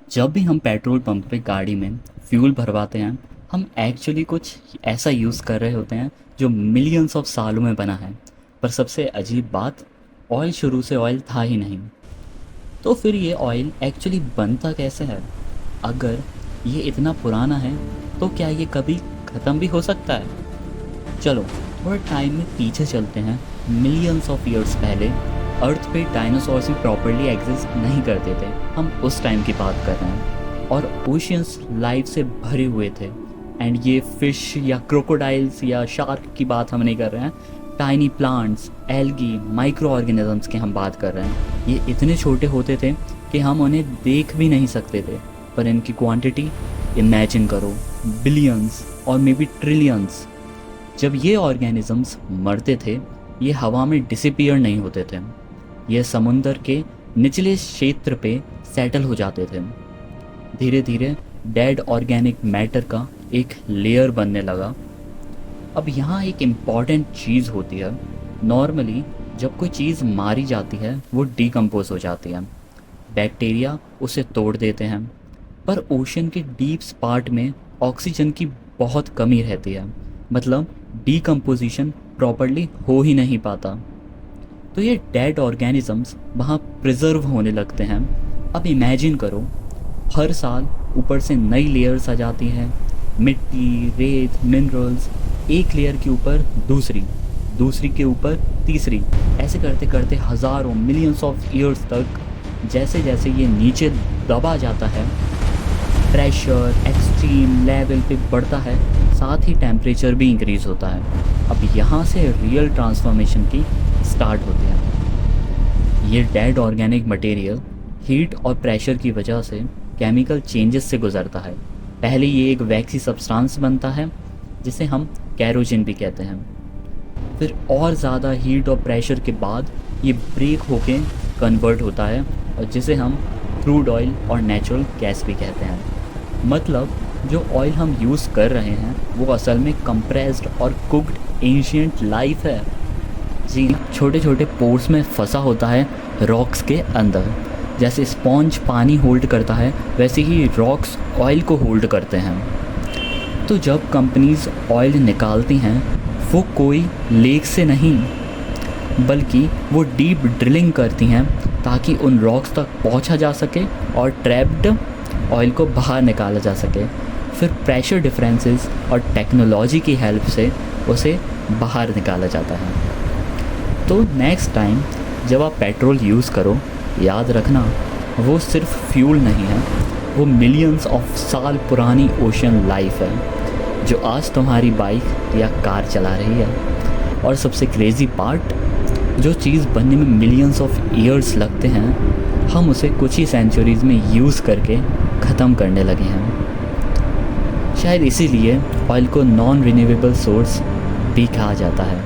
जब भी हम पेट्रोल पंप पे गाड़ी में फ्यूल भरवाते हैं, हम एक्चुअली कुछ ऐसा यूज़ कर रहे होते हैं जो मिलियंस ऑफ सालों में बना है। पर सबसे अजीब बात, ऑयल शुरू से ऑयल था ही नहीं। तो फिर ये ऑयल एक्चुअली बनता कैसे है? अगर ये इतना पुराना है तो क्या ये कभी ख़त्म भी हो सकता है? चलो थोड़ा टाइम में पीछे चलते हैं। मिलियंस ऑफ ईयर्स पहले अर्थ पे डायनासोर्स भी प्रॉपरली एग्जिस्ट नहीं करते थे। हम उस टाइम की बात कर रहे हैं और ओशियंस लाइफ से भरे हुए थे। एंड ये फिश या क्रोकोडाइल्स या शार्क की बात हम नहीं कर रहे हैं। Tiny plants, algae, micro organisms की हम बात कर रहे हैं। ये इतने छोटे होते थे कि हम उन्हें देख भी नहीं सकते थे, पर इनकी क्वांटिटी इमेजिन करो, बिलियंस और मे बी ट्रिलियंस। जब ये ऑर्गेनिजम्स मरते थे, ये हवा में डिसअपीयर नहीं होते थे, ये समुंदर के निचले क्षेत्र पे सेटल हो जाते थे। धीरे धीरे डेड ऑर्गेनिक मैटर का एक लेयर बनने लगा। अब यहाँ एक इम्पॉर्टेंट चीज़ होती है। नॉर्मली जब कोई चीज़ मारी जाती है वो डिकम्पोज हो जाती है, बैक्टीरिया उसे तोड़ देते हैं। पर ओशन के डीप पार्ट में ऑक्सीजन की बहुत कमी रहती है, मतलब डिकम्पोजिशन प्रॉपरली हो ही नहीं पाता। तो ये डेड ऑर्गेनिजम्स वहाँ प्रिजर्व होने लगते हैं। अब इमेजिन करो, हर साल ऊपर से नई लेयर्स आ जाती हैं, मिट्टी, रेत, मिनरल्स, एक लेयर के ऊपर दूसरी, दूसरी के ऊपर तीसरी, ऐसे करते करते हज़ारों मिलियंस ऑफ ईयर्स तक जैसे जैसे ये नीचे दबा जाता है, प्रेशर एक्सट्रीम लेवल पे बढ़ता है, साथ ही टेम्परेचर भी इंक्रीज़ होता है। अब यहाँ से रियल ट्रांसफॉर्मेशन की स्टार्ट होती है। ये डेड ऑर्गेनिक मटेरियल हीट और प्रेशर की वजह से केमिकल चेंजेस से गुजरता है। पहले ये एक वैक्सी सब्सटेंस बनता है जिसे हम कैरोजिन भी कहते हैं। फिर और ज़्यादा हीट और प्रेशर के बाद ये ब्रेक होके कन्वर्ट होता है, और जिसे हम क्रूड ऑयल और नेचुरल गैस भी कहते हैं। मतलब जो ऑयल हम यूज़ कर रहे हैं वो असल में कंप्रेस्ड और कुक्ड एंशिएंट लाइफ है। जी, छोटे छोटे पोर्स में फंसा होता है रॉक्स के अंदर। जैसे स्पॉन्ज पानी होल्ड करता है, वैसे ही रॉक्स ऑयल को होल्ड करते हैं। तो जब कंपनीज ऑयल निकालती हैं, वो कोई लेक से नहीं, बल्कि वो डीप ड्रिलिंग करती हैं ताकि उन रॉक्स तक पहुंचा जा सके और ट्रैप्ड ऑयल को बाहर निकाला जा सके। फिर प्रेशर डिफरेंसेस और टेक्नोलॉजी की हेल्प से उसे बाहर निकाला जाता है। तो नेक्स्ट टाइम जब आप पेट्रोल यूज़ करो, याद रखना वो सिर्फ फ्यूल नहीं है, वो मिलियंस ऑफ साल पुरानी ओशन लाइफ है जो आज तुम्हारी बाइक या कार चला रही है। और सबसे क्रेज़ी पार्ट, जो चीज़ बनने में मिलियंस ऑफ ईयर्स लगते हैं, हम उसे कुछ ही सेंचुरीज़ में यूज़ करके ख़त्म करने लगे हैं। शायद इसीलिए ऑयल को नॉन रिन्यूएबल सोर्स भी कहा जाता है।